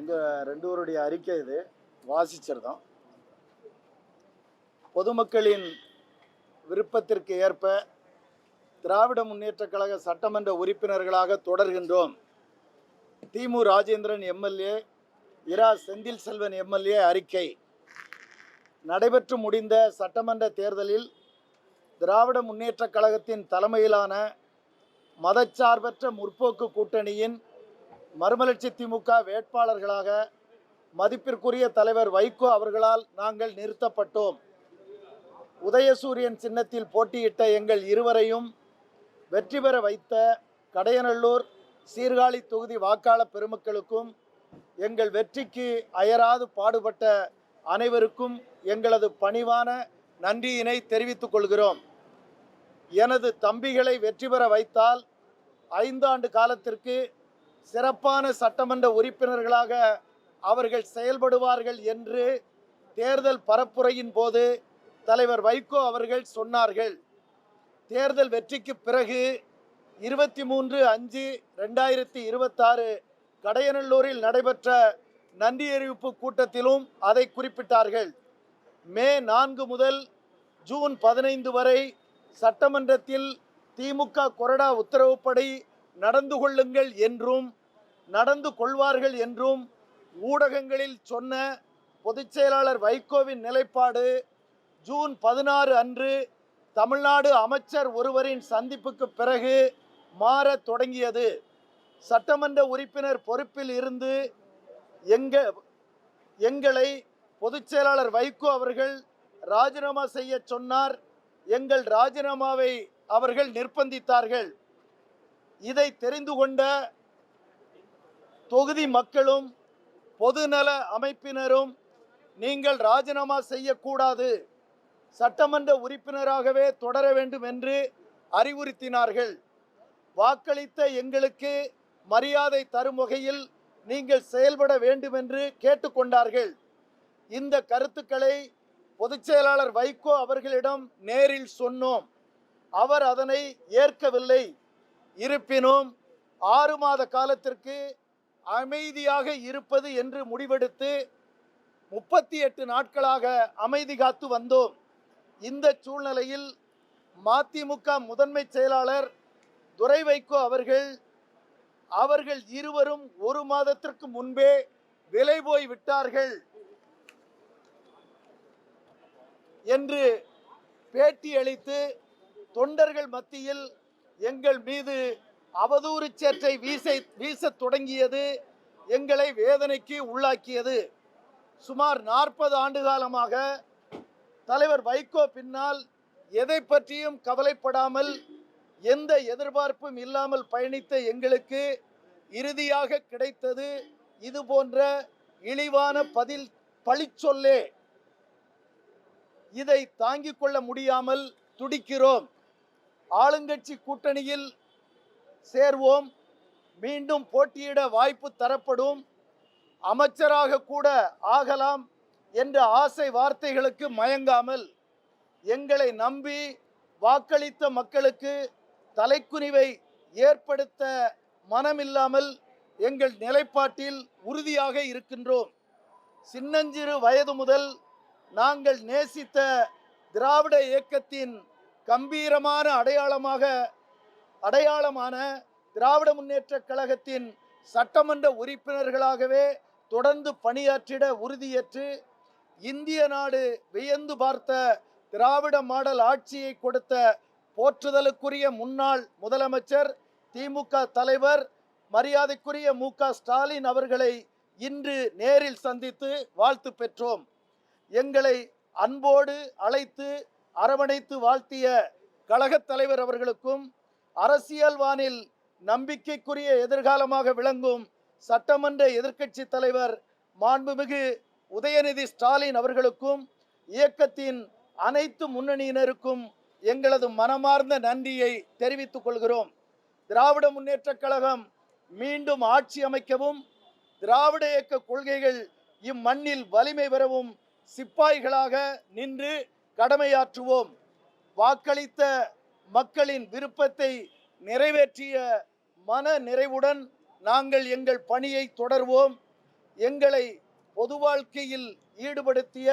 உங்கள் ரெண்டு பேருடைய அறிக்கை இது வாசிச்சிருந்தோம். பொதுமக்களின் விருப்பத்திற்கு ஏற்ப திராவிட முன்னேற்றக் கழக சட்டமன்ற உறுப்பினர்களாக தொடர்கின்றோம். திமு ராஜேந்திரன் எம்எல்ஏ, இரா செந்தில் செல்வன் எம்எல்ஏ அறிக்கை. நடைபெற்று முடிந்த சட்டமன்ற தேர்தலில் திராவிட முன்னேற்றக் கழகத்தின் தலைமையிலான மதச்சார்பற்ற முற்போக்கு கூட்டணியின் மறுமலர்ச்சி திமுக வேட்பாளர்களாக மதிப்பிற்குரிய தலைவர் வைகோ அவர்களால் நாங்கள் நிறுத்தப்பட்டோம். உதயசூரியன் சின்னத்தில் போட்டியிட்ட எங்கள் இருவரையும் வெற்றி பெற வைத்த கடையநல்லூர் சீர்காழி தொகுதி வாக்காளர் பெருமக்களுக்கும் எங்கள் வெற்றிக்கு அயராது பாடுபட்ட அனைவருக்கும் எங்களது பணிவான நன்றியினை தெரிவித்துக் கொள்கிறோம். எனது தம்பிகளை வெற்றி பெற வைத்தால் 5 ஆண்டு காலத்திற்கு சிறப்பான சட்டமன்ற உறுப்பினர்களாக அவர்கள் செயல்படுவார்கள் என்று தேர்தல் பரப்புரையின் போது தலைவர் வைகோ அவர்கள் சொன்னார்கள். தேர்தல் வெற்றிக்கு பிறகு 23/5/2026 கடையநல்லூரில் நடைபெற்ற நன்றி அறிவிப்பு கூட்டத்திலும் அதை குறிப்பிட்டார்கள். மே 4 முதல் ஜூன் 15 வரை சட்டமன்றத்தில் திமுக கொறடா உத்தரவுப்படி நடந்து கொள்ளுங்கள் என்றும் நடந்து கொள்வார்கள் என்றும் ஊடகங்களில் சொன்ன பொதுச் செயலாளர் வைகோவின் நிலைப்பாடு ஜூன் 16 அன்று தமிழ்நாடு அமைச்சர் ஒருவரின் சந்திப்புக்கு பிறகு மாறத் தொடங்கியது. சட்டமன்ற உறுப்பினர் பொறுப்பில் இருந்து எங்களை பொதுச் செயலாளர் வைகோ அவர்கள் ராஜினாமா செய்ய சொன்னார். எங்கள் ராஜினாமாவை அவர்கள் நிர்பந்தித்தார்கள். இதை தெரிந்து கொண்ட தொகுதி மக்களும் பொதுநல அமைப்பினரும் நீங்கள் ராஜினாமா செய்யக்கூடாது, சட்டமன்ற உறுப்பினராகவே தொடர வேண்டும் என்று அறிவுறுத்தினார்கள். வாக்களித்த எங்களுக்கு மரியாதை தரும் வகையில் நீங்கள் செயல்பட வேண்டும் என்று கேட்டுக்கொண்டார்கள். இந்த கருத்துக்களை பொதுச் செயலாளர் வைகோ அவர்களிடம் நேரில் சொன்னோம். அவர் அதனை ஏற்கவில்லை. இருப்பினும் 6 மாத காலத்திற்கு அமைதியாக இருப்பது என்று முடிவெடுத்து 38 நாட்களாக அமைதி காத்து வந்தோம். இந்த சூழ்நிலையில் மதிமுக முதன்மை செயலாளர் துரை வைகோ அவர்கள் இருவரும் 1 மாதத்திற்கு முன்பே விலை போய் விட்டார்கள் என்று பேட்டியளித்து தொண்டர்கள் மத்தியில் எங்கள் மீது அவதூறு சேற்றை வீச தொடங்கியது எங்களை வேதனைக்கு உள்ளாக்கியது. சுமார் 40 ஆண்டு காலமாக தலைவர் வைகோ பின்னால் எதை பற்றியும் கவலைப்படாமல் எந்த எதிர்பார்ப்பும் இல்லாமல் பயணித்த எங்களுக்கு இறுதியாக கிடைத்தது இது போன்ற இழிவான பழிச்சொல்லே. இதை தாங்கிக் கொள்ள முடியாமல் துடிக்கிறோம். ஆளுங்கட்சி கூட்டணியில் சேர்வோம், மீண்டும் போட்டியிட வாய்ப்பு தரப்படும், அமைச்சராக கூட ஆகலாம் என்ற ஆசை வார்த்தைகளுக்கு மயங்காமல் எங்களை நம்பி வாக்களித்த மக்களுக்கு தலைக்குனிவை ஏற்படுத்த மனமில்லாமல் எங்கள் நிலைப்பாட்டில் உறுதியாக இருக்கின்றோம். சின்னஞ்சிறு வயது முதல் நாங்கள் நேசித்த திராவிட இயக்கத்தின் கம்பீரமான அடையாளமான திராவிட முன்னேற்றக் கழகத்தின் சட்டமன்ற உறுப்பினர்களாகவே தொடர்ந்து பணியாற்றிட உறுதியேற்று இந்திய நாடு வியந்து பார்த்த திராவிட மாடல் ஆட்சியை கொடுத்த போற்றுதலுக்குரிய முன்னாள் முதலமைச்சர் திமுக தலைவர் மரியாதைக்குரிய மு.க. ஸ்டாலின் அவர்களை இன்று நேரில் சந்தித்து வாழ்த்து பெற்றோம். எங்களை அன்போடு அழைத்து அரவணைத்து வாழ்த்திய கழகத் தலைவர் அவர்களுக்கும் அரசியல் வானில் நம்பிக்கைக்குரிய எதிர்காலமாக விளங்கும் சட்டமன்ற எதிர்க்கட்சி தலைவர் மாண்புமிகு உதயநிதி ஸ்டாலின் அவர்களுக்கும் இயக்கத்தின் அனைத்து முன்னணியினருக்கும் எங்களது மனமார்ந்த நன்றியை தெரிவித்துக் கொள்கிறோம். திராவிட முன்னேற்றக் கழகம் மீண்டும் ஆட்சி அமைக்கவும் திராவிட இயக்க கொள்கைகள் இம்மண்ணில் வலிமை பெறவும் சிப்பாய்களாக நின்று கடமையாற்றுவோம். வாக்களித்த மக்களின் விருப்பத்தை நிறைவேற்றிய மன நிறைவுடன் நாங்கள் எங்கள் பணியை தொடர்வோம். எங்களை பொது வாழ்க்கையில் ஈடுபடுத்திய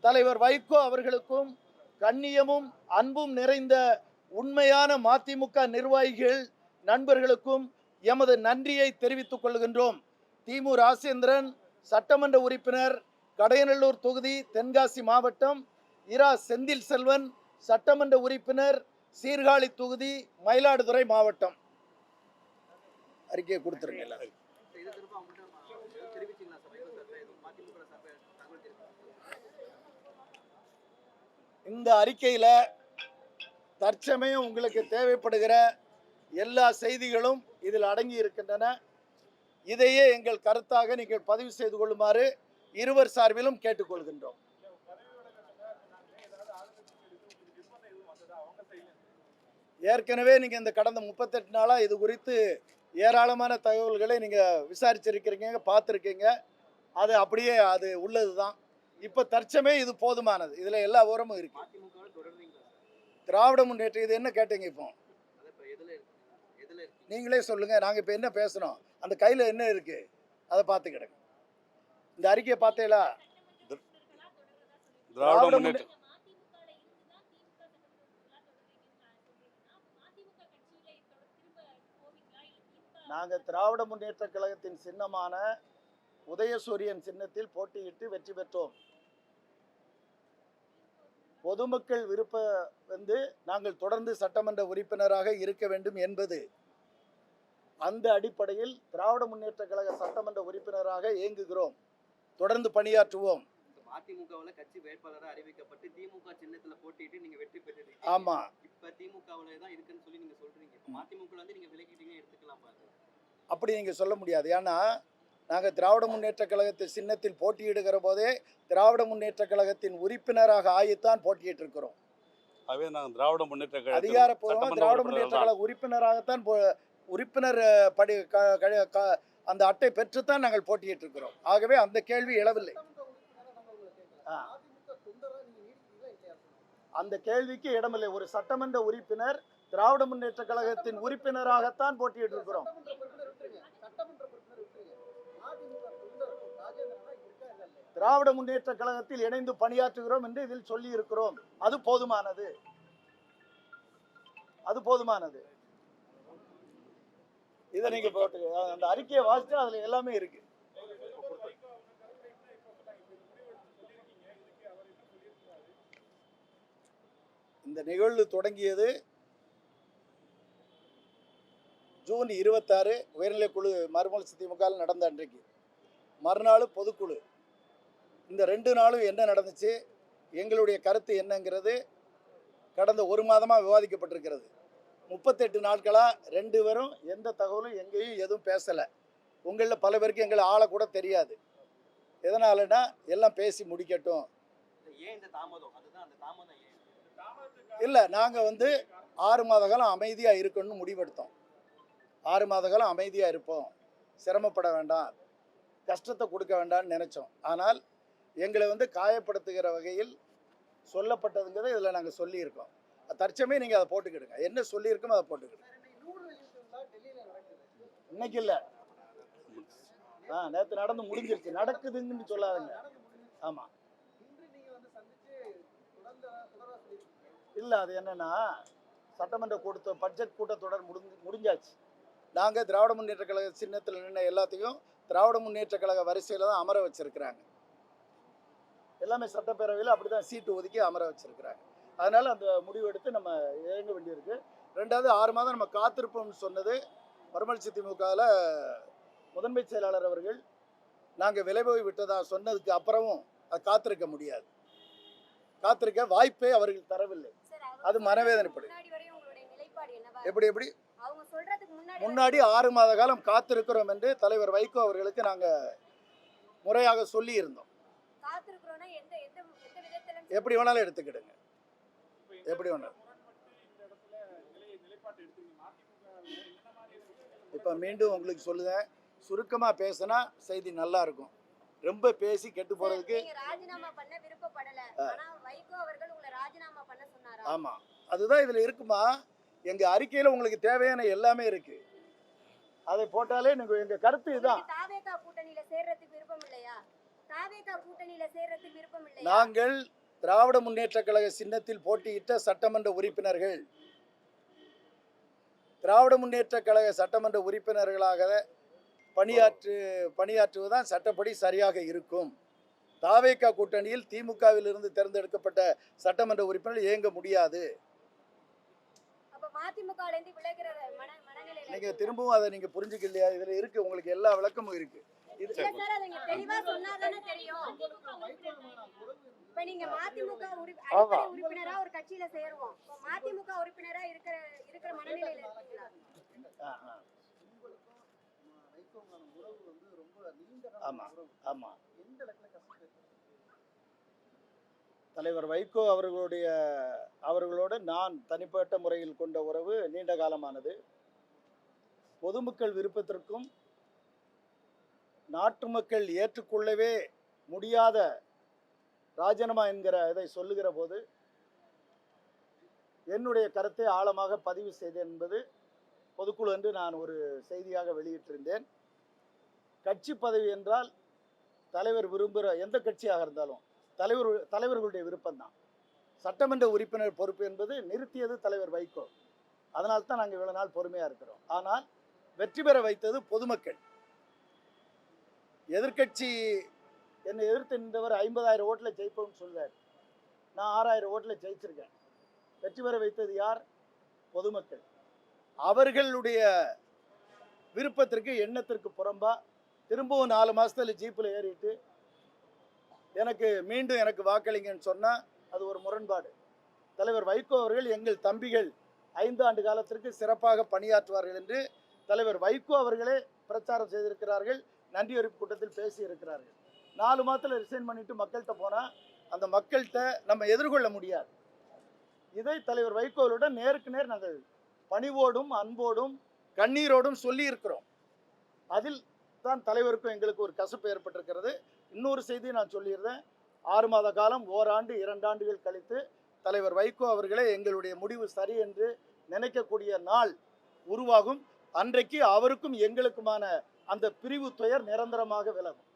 தலைவர் வைகோ அவர்களுக்கும் கண்ணியமும் அன்பும் நிறைந்த உண்மையான மதிமுக நிர்வாகிகள் நண்பர்களுக்கும் எமது நன்றியை தெரிவித்துக் கொள்கின்றோம். திமு ராசேந்திரன், சட்டமன்ற உறுப்பினர், கடையநல்லூர் தொகுதி, தென்காசி மாவட்டம். இரா செந்தில் செல்வன், சட்டமன்ற உறுப்பினர், சீர்காழி தொகுதி, மயிலாடுதுறை மாவட்டம். அறிக்கையை கொடுத்துருங்க. இந்த அறிக்கையில தற்சமயம் உங்களுக்கு தேவைப்படுகிற எல்லா செய்திகளும் இதில் அடங்கி இருக்கின்றன. இதையே எங்கள் கருத்தாக நீங்கள் பதிவு செய்து கொள்ளுமாறு இருவர் சார்பிலும் கேட்டுக்கொள்கின்றோம். ஏற்கனவே நீங்க இந்த கடந்த 38 நாளா இது குறித்து ஏராளமான தகவல்களை நீங்க விசாரிச்சிருக்கிறீங்க, பார்த்துருக்கீங்க. அது அப்படியே அது உள்ளதுதான். இப்ப தற்சமயம் இது போதுமானது. இதுல எல்லா விவரமும் இருக்கு. திராவிட முன்னேற்ற இது என்ன கேட்டீங்க? இப்போ நீங்களே சொல்லுங்க. நாங்க இப்ப என்ன பேசணும்? அந்த கையில என்ன இருக்கு அதை பார்த்துக்கிடுங்க. இந்த அறிக்கையை பார்த்தீங்களா? திராவிட முன்னேற்ற நாங்க திராவிட முன்னேற்ற கழகத்தின் சின்னமான உதயசூரியன் சின்னத்தில் போட்டியிட்டு வெற்றி பெற்றோம். பொதுமக்கள் விருப்பம் நாங்கள் தொடர்ந்து சட்டமன்ற உறுப்பினராக இருக்க வேண்டும் என்பது. அந்த அடிப்படையில் திராவிட முன்னேற்ற கழக சட்டமன்ற உறுப்பினராக இயங்குகிறோம். தொடர்ந்து பணியாற்றுவோம். அதிமுகவில் கட்சி வேட்பாளராக அறிவிக்கப்பட்டு திமுக சின்னத்தில் போட்டிட்டு நீங்க வெற்றி பெற்றீங்க. ஆமா, இப்ப திமுகவில் தான் இருக்குன்னு சொல்லி நீங்க சொல்றீங்க. அதிமுக நீங்க விலகிட்டீங்க எடுத்துக்கலாம் பாருங்க. அப்படி நீங்க சொல்ல முடியாது. ஏன்னா நாங்கள் திராவிட முன்னேற்ற கழகத்தின் சின்னத்தில் போட்டியிடுகிற போதே திராவிட முன்னேற்ற கழகத்தின் உறுப்பினராக ஆகித்தான் போட்டியிட்டு இருக்கிறோம். திராவிட முன்னேற்ற அதிகாரப்பூர்வமாக திராவிட முன்னேற்ற கழக உறுப்பினராகத்தான் உறுப்பினர் படி அந்த அட்டை பெற்றுத்தான் நாங்கள் போட்டியிட்டு இருக்கிறோம். ஆகவே அந்த கேள்வி எழவில்லை. அந்த கேள்விக்கு இடமில்லை. ஒரு சட்டமன்ற உறுப்பினர் திராவிட முன்னேற்ற கழகத்தின் உறுப்பினராகத்தான் போட்டியிட்டு இருக்கிறோம். திராவிட முன்னேற்ற கழகத்தில் இணைந்து பணியாற்றுகிறோம் என்று இதில் சொல்லி இருக்கிறோம். அது போதுமானது. அது போதுமானது. இதை நீங்க போட்டு அந்த அறிக்கையை வாசிச்சு அதுல எல்லாமே இருக்கு. இந்த நிகழ்வு தொடங்கியது ஜூன் 26 உயர்நிலைக்குழு மறுமலர்ச்சி திமுக நடந்த அன்றைக்கு. மறுநாள் பொதுக்குழு. இந்த 2 நாளும் என்ன நடந்துச்சு, எங்களுடைய கருத்து என்னங்கிறது கடந்த ஒரு மாதமாக விவாதிக்கப்பட்டிருக்கிறது. 38 நாட்களாக 2 பேரும் எந்த தகவலும் எங்கேயும் எதுவும் பேசலை. உங்களில் பல பேருக்கு எங்களை ஆளை கூட தெரியாது. எதனாலன்னா எல்லாம் பேசி முடிக்கட்டும். இல்லை, நாங்கள் 6 மாத காலம் அமைதியாக இருக்கணும்னு முடிவெடுத்தோம். 6 மாத காலம் அமைதியாக இருப்போம், சிரமப்பட வேண்டாம், கஷ்டத்தை கொடுக்க வேண்டாம்னு நினச்சோம். ஆனால் எங்களை காயப்படுத்துகிற வகையில் சொல்லப்பட்டதுங்கிறத இதில் நாங்கள் சொல்லியிருக்கோம். தற்சமயம் நீங்கள் அதை போட்டுக்கிடுங்க. என்ன சொல்லியிருக்கோமோ அதை போட்டுக்கிடுங்க. இன்னைக்கு இல்லை, நேற்று நடந்து முடிஞ்சிருச்சு. நடக்குதுன்னு சொல்லாதுங்க. ஆமாம், இல்லை அது என்னன்னா சட்டமன்ற பட்ஜெட் கூட்டத்தொடர் முடிஞ்சாச்சு. நாங்கள் திராவிட முன்னேற்ற கழக சின்னத்தில் நின்று எல்லாத்தையும் திராவிட முன்னேற்ற கழக வரிசையில் தான் அமர வச்சிருக்கிறாங்க. எல்லாமே சட்டப்பேரவையில் அப்படி தான் சீட்டு ஒதுக்கி அமர வச்சிருக்கிறாங்க. அதனால் அந்த முடிவு எடுத்து நம்ம இயங்க வேண்டியிருக்கு. 2வது 6 மாதம் நம்ம காத்திருப்போம்னு சொன்னது மறுமலர்ச்சி திமுகவில் முதன்மை செயலாளர் அவர்கள் நாங்கள் விலை போய் விட்டதாக சொன்னதுக்கு அப்புறமும் அது காத்திருக்க முடியாது. காத்திருக்க வாய்ப்பே அவர்கள் தரவில்லை. அது மனவேதனைப்படும். எப்படி முன்னாடி 6 மாத காலம் காத்திருக்கிறோம் என்று தலைவர் வைகோ அவர்களுக்கு நாங்கள் முறையாக சொல்லி இருந்தோம். எப்படி வேணாலும் எடுத்துக்கிடுங்க, எப்படி வேணாலும். இப்போ மீண்டும் உங்களுக்கு சொல்லுதேன், சுருக்கமாக பேசினா செய்தி நல்லா இருக்கும். ரொம்ப பேசி கெட்டு போறதுக்கு. ஆமா, அதுதான் இதுல இருக்குமா. எங்க அறிக்கையில உங்களுக்கு தேவையான எல்லாமே இருக்கு. அதை போட்டாலே எங்க கருத்து இதுதான். தாவேகா கூட்டணியில சேர்றதுக்கு விருப்பம் இல்லையா? நாங்கள் திராவிட முன்னேற்றக் கழக சின்னத்தில் போட்டியிட்ட சட்டமன்ற உறுப்பினர்கள் திராவிட முன்னேற்றக் கழக சட்டமன்ற உறுப்பினர்களாக பணியாற்றுவதுதான் சட்டப்படி சரியாக இருக்கும். தாவேகா கூட்டணியில் திமுகவில் இருந்து தேர்ந்தெடுக்கப்பட்ட சட்டமன்ற உறுப்பினர்கள் இயங்க முடியாது. அப்ப மதிமுகல இருந்து விலகுற மனநிலையில நீங்க திரும்பவும் அதை நீங்க புரிஞ்சுக்கலையா? இதுல இருக்கு, உங்களுக்கு எல்லா விளக்கமும் இருக்கு. இது இல்ல சார், அதை நீங்க தெளிவா சொன்னாதானே தெரியும். இப்ப நீங்க மதிமுக அடிப்படை உறுப்பினரா ஒரு கட்சியில சேருவோம். இப்ப மதிமுக உறுப்பினரா இருக்கிற மனநிலையில இருக்கீங்களா? ஆமா ஆமா. தலைவர் வைகோ அவர்களோடு நான் தனிப்பட்ட முறையில் கொண்ட உறவு நீண்ட காலமானது. பொதுமக்கள் விருப்பத்திற்கும் நாட்டு மக்கள் ஏற்றுக்கொள்ளவே முடியாத ராஜினாமா என்கிற இதை சொல்லுகிற போது என்னுடைய கருத்தை ஆழமாக பதிவு செய்தேன் என்பது பொதுக்குழு என்று நான் ஒரு செய்தியாக வெளியிட்டிருந்தேன். கட்சி பதவி என்றால் தலைவர் விரும்புகிற எந்த கட்சியாக இருந்தாலும் தலைவர்களுடைய விருப்பம்தான். சட்டமன்ற உறுப்பினர் பொறுப்பு என்பது நிறுத்தியது தலைவர் வைகோ. அதனால்தான் தான் நாங்கள் இவ்வளவு நாள் பொறுமையாக இருக்கிறோம். ஆனால் வெற்றி பெற வைத்தது பொதுமக்கள். எதிர்கட்சி என்னை எதிர்த்து நின்றவர் 50,000 ஓட்டில் ஜெயிப்போம்னு சொல்வார். நான் 6,000 ஓட்டில் ஜெயிச்சிருக்கேன். வெற்றி பெற வைத்தது யார்? பொதுமக்கள். அவர்களுடைய விருப்பத்திற்கு எண்ணத்திற்கு புறம்பா திரும்பவும் 4 மாதத்தில் ஜீப்பில் ஏறிட்டு மீண்டும் எனக்கு வாக்களிங்கன்னு சொன்னால் அது ஒரு முரண்பாடு. தலைவர் வைகோ அவர்கள் எங்கள் தம்பிகள் 5 ஆண்டு காலத்திற்கு சிறப்பாக பணியாற்றுவார்கள் என்று தலைவர் வைகோ அவர்களே பிரச்சாரம் செய்திருக்கிறார்கள். நன்றியறிப்பு கூட்டத்தில் பேசியிருக்கிறார்கள். 4 மாதத்தில் ரிசைன் பண்ணிட்டு மக்கள்கிட்ட போனால் அந்த மக்கள்கிட்ட நம்ம எதிர்கொள்ள முடியாது. இதை தலைவர் வைகோவுடன் நேருக்கு நேர் நாங்கள் பணிவோடும் அன்போடும் கண்ணீரோடும் சொல்லி இருக்கிறோம். அதில் தான் தலைவருக்கும் எங்களுக்கு ஒரு கசப்பு ஏற்பட்டிருக்கிறது. இன்னொரு செய்தியை நான் சொல்லியிருந்தேன். 6 மாத காலம், ஓராண்டு 2 ஆண்டுகள் கழித்து தலைவர் வைகோ அவர்களே எங்களுடைய முடிவு சரி என்று நினைக்கக்கூடிய நாள் உருவாகும். அன்றைக்கு அவருக்கும் எங்களுக்குமான அந்த பிரிவு துயர் நிரந்தரமாக விலகும்.